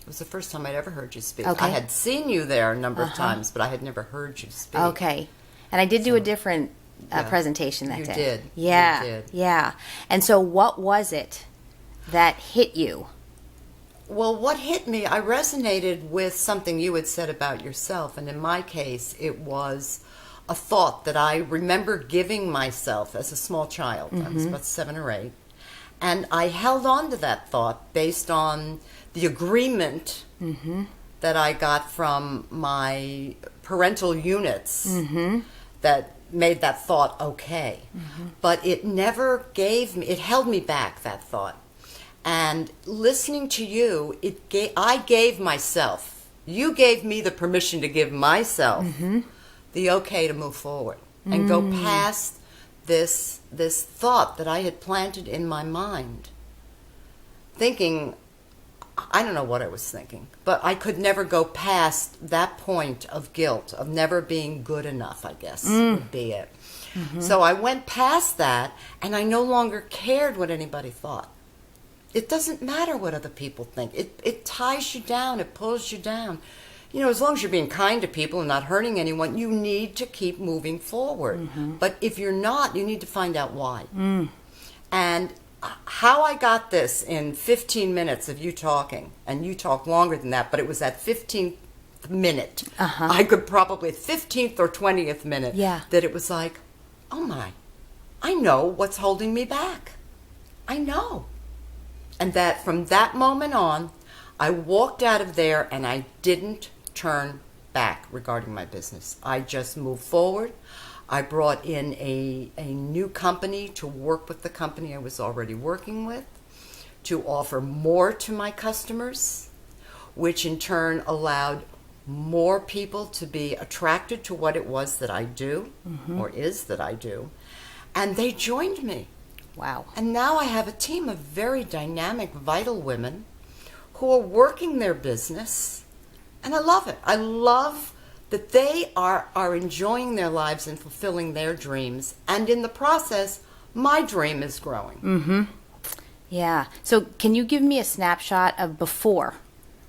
was the first time I'd ever heard you speak. Okay. I had seen you there a number of times, but I had never heard you speak. Okay. And I did do a different presentation that you day. Did. Yeah. You did. Yeah. And so what was it that hit you? Well, what hit me, I resonated with something you had said about yourself. And in my case, it was a thought that I remember giving myself as a small child. I was about 7 or 8. And I held on to that thought based on the agreement that I got from my parental units that made that thought okay. But it never gave me, it held me back, that thought. And listening to you, I gave myself, you gave me the permission to give myself the okay to move forward and go past this thought that I had planted in my mind. Thinking, I don't know what I was thinking, but I could never go past that point of guilt, of never being good enough, I guess, would be it. So I went past that, and I no longer cared what anybody thought. It doesn't matter what other people think. It ties you down. It pulls you down. You know, as long as you're being kind to people and not hurting anyone, you need to keep moving forward. But if you're not, you need to find out why. And how I got this in 15 minutes of you talking, and you talked longer than that, but it was that 15th minute. I could probably, 15th or 20th minute, that it was like, oh my, I know what's holding me back. I know. And that from that moment on, I walked out of there and I didn't turn back regarding my business. I just moved forward. I brought in a new company to work with the company I was already working with, to offer more to my customers, which in turn allowed more people to be attracted to what it was that I do, or is that I do. And they joined me. Wow. And now I have a team of very dynamic, vital women who are working their business, and I love it. I love that they are enjoying their lives and fulfilling their dreams, and in the process, my dream is growing. Yeah. So can you give me a snapshot of before?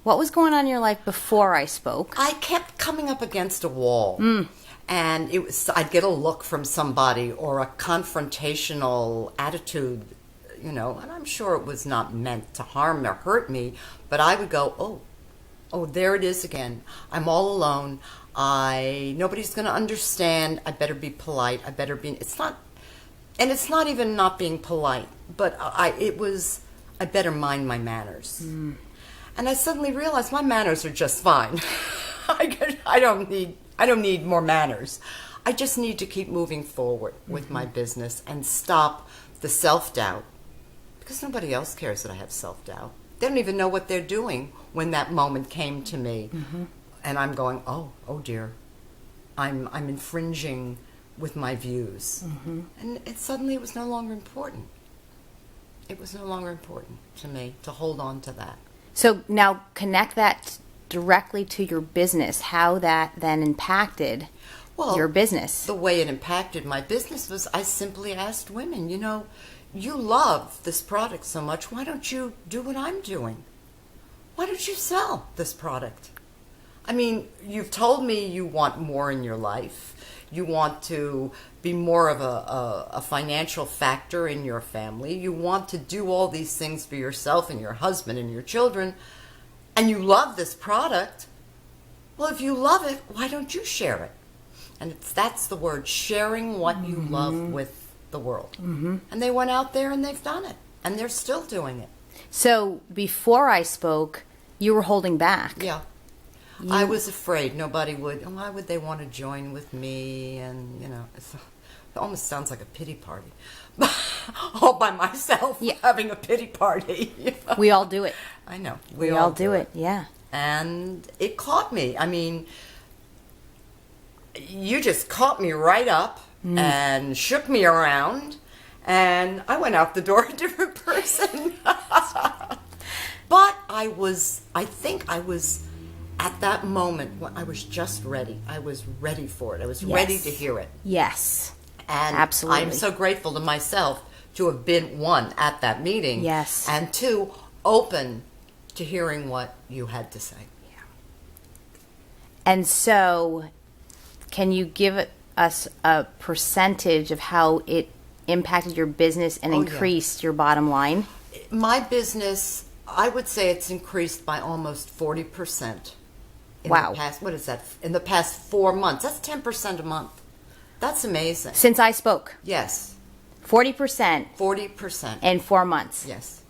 What was going on in your life before I spoke? I kept coming up against a wall. And I'd get a look from somebody or a confrontational attitude, you know, and I'm sure it was not meant to harm or hurt me, but I would go, oh, there it is again. I'm all alone. Nobody's going to understand. I better be polite. I it's not even not being polite, but I better mind my manners. And I suddenly realized my manners are just fine. I don't need more manners. I just need to keep moving forward with my business and stop the self-doubt, because nobody else cares that I have self-doubt. They don't even know what they're doing when that moment came to me. And I'm going, oh dear, I'm infringing with my views. And suddenly it was no longer important. It was no longer important to me to hold on to that. So now connect that directly to your business, how that then impacted your business. The way it impacted my business was I simply asked women, you know, you love this product so much, why don't you do what I'm doing? Why don't you sell this product? I mean, you've told me you want more in your life. You want to be more of a financial factor in your family. You want to do all these things for yourself and your husband and your children. And you love this product. Well, if you love it, why don't you share it? And that's the word, sharing what you love with the world. And they went out there and they've done it. And they're still doing it. So before I spoke, you were holding back. Yeah. I was afraid nobody would. Why would they want to join with me? And, you know, it almost sounds like a pity party. All by myself, having a pity party. You know? We all do it. I know. We all do it, yeah. And it caught me. I mean, you just caught me right up and shook me around, and I went out the door a different person. But I think I was at that moment when I was just ready. I was ready for it. I was ready to hear it. Yes. And absolutely. I'm so grateful to myself to have been, one, at that meeting. Yes. And two, open to hearing what you had to say. And so, can you give us a percentage of how it impacted your business and increased your bottom line? My business, I would say it's increased by almost 40%. Wow. The past, what is that? In the past 4 months. That's 10% a month. That's amazing. Since I spoke? Yes. 40%? 40%. In 4 months? Yes.